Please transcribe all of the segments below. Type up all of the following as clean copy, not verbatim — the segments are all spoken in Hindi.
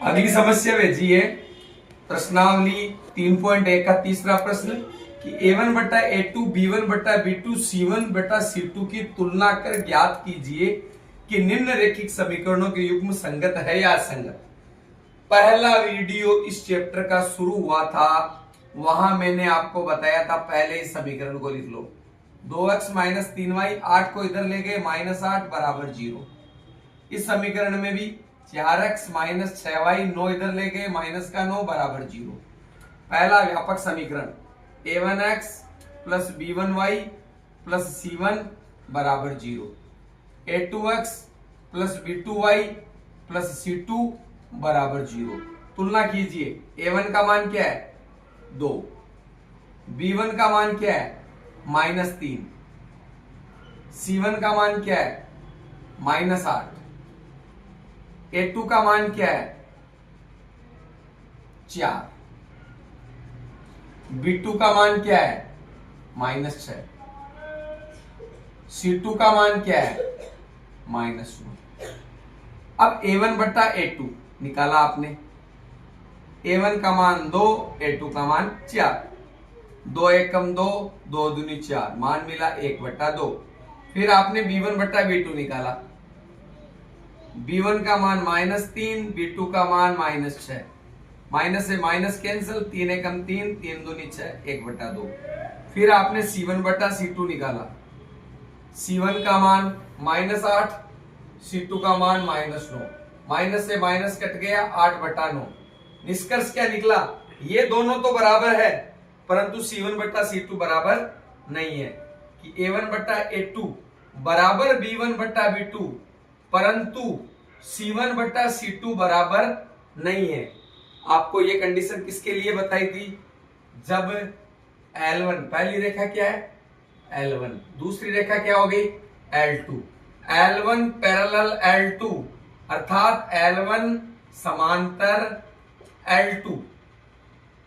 अगली समस्या भेजी है प्रश्नावली 3.1 का तीसरा प्रश्न कि a1 बटा a2 b1 बटा b2 c1 बटा c2 की तुलना कर ज्ञात कीजिए कि निम्न रेखिक समीकरणों के युग्म संगत है या असंगत। पहला वीडियो इस चैप्टर का शुरू हुआ था, वहां मैंने आपको बताया था पहले इस समीकरण को लिख लो। 2x माइनस 3y 8 को इधर ले गए -8 बराबर 0। इस समीकरण में भी 4x माइनस 6y 9 इधर ले गए -9 बराबर 0। पहला व्यापक समीकरण a1x plus b1y plus c1 बराबर 0, a2x plus b2y plus c2 बराबर 0। तुलना कीजिए, a1 का मान क्या है 2, b1 का मान क्या है -3, c1 का मान क्या है -8, a2 का मान क्या है 4, b2 का मान क्या है -6, c2 का मान क्या है -9। अब a1 बट्टा a2 निकाला आपने, a1 का मान 2, a2 का मान 4, 2 एकम 2, 2 दूनी 4, मान मिला 1 बट्टा 2। फिर आपने b1 बट्टा b2 निकाला, b1 का मान -3, b2 का मान -6, माइनस से माइनस कैंसिल, 3 एकम 3, 3 दूनी 6, 1 बट्टा 2। फिर आपने c1 बट्टा c2 निकाला, c1 का मान -8, c2 का मान -9, माइनस से माइनस कट गया 8 बट्टा 9। निष्कर्ष क्या निकला, ये दोनों तो बराबर है परंतु c1 बट्टा c2 बराबर नहीं है, कि a1 बट्टा a2 बराबर b1 बट्टा b2 परंतु c1 बट्टा c2 बराबर नहीं है। आपको ये कंडीशन किसके लिए बताई थी, जब L1 पहली रेखा क्या है L1, दूसरी रेखा क्या हो गई L2, L1 पैरेलल L2 अर्थात L1 समांतर L2,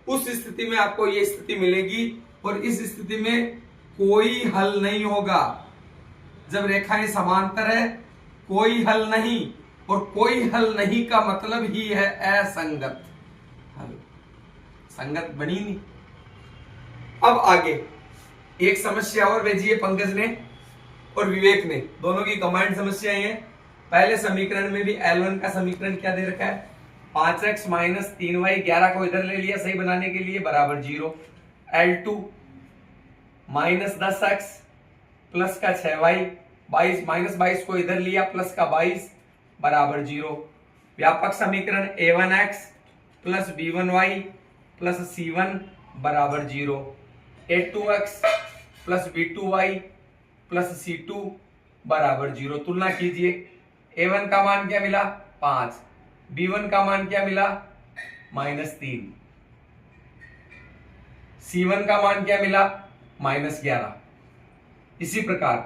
उस स्थिति में आपको ये स्थिति मिलेगी। और इस स्थिति में कोई हल नहीं होगा, जब रेखाएं समांतर है कोई हल नहीं, और कोई हल नहीं का मतलब ही है असंगत हल, संगत बनी नहीं। अब आगे एक समस्या और भेजी है पंकज ने और विवेक ने, दोनों की कंबाइंड समस्याएं हैं। पहले समीकरण में भी L1 का समीकरण क्या दे रखा है 5x माइनस 3y, 11 को इधर ले लिया सही बनाने के लिए बराबर 0, L2 माइनस 10x प्लस का 6y 22 माइनस 22 को इधर लिया प्लस का 22 बराबर 0। व्यापक समीकरण a1x plus b1y plus c1 बराबर 0, a2x plus b2y plus c2 बराबर 0। तुलना कीजिए, a1 का मान क्या मिला 5, b1 का मान क्या मिला -3, c1 का मान क्या मिला -11। इसी प्रकार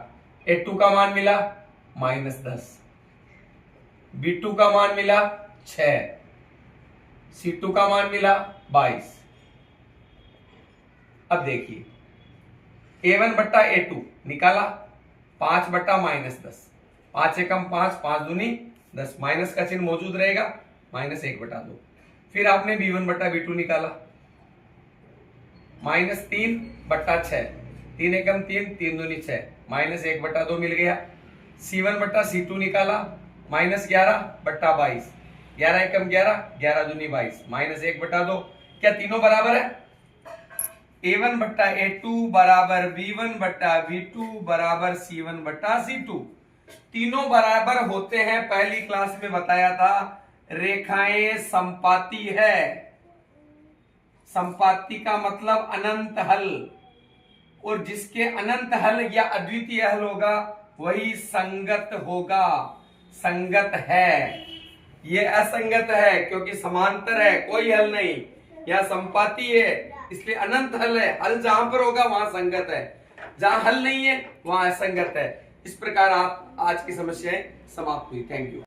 a2 का मान मिला -10, b2 का मान मिला 6, c2 का मान मिला 22। अब देखिए a1 बट्टा a2 निकाला 5 बट्टा -10, 5 एकम 5, 5 दूनी 10, माइनस का चिन्ह मौजूद रहेगा -1 बटा 2। फिर आपने b1 बट्टा b2 निकाला -3 बट्टा 6, 3 एकम 3, 3 दूनी 6, -1 बटा 2 मिल गया। c1 बट्टा c2 निकाला -11 बट्टा 22, 11 एकम 11, 11 दूनी 22, -1 बटा 2। क्या तीनों बराबर है, a1 बट्टा a2 बराबर b1 बट्टा b2 बराबर c1 बट्टा c2, तीनों बराबर होते हैं। पहली क्लास में बताया था रेखाएं संपाती है, संपाती का मतलब अनंत हल, और जिसके अनंत हल या अद्वितीय हल होगा वही संगत होगा, संगत है। ये असंगत है क्योंकि समांतर है, कोई हल नहीं, यह संपाती है इसलिए अनंत हल है। हल जहां पर होगा वहां संगत है, जहां हल नहीं है वहां असंगत है। इस प्रकार आप आज की समस्याएं समाप्त हुई। Thank you.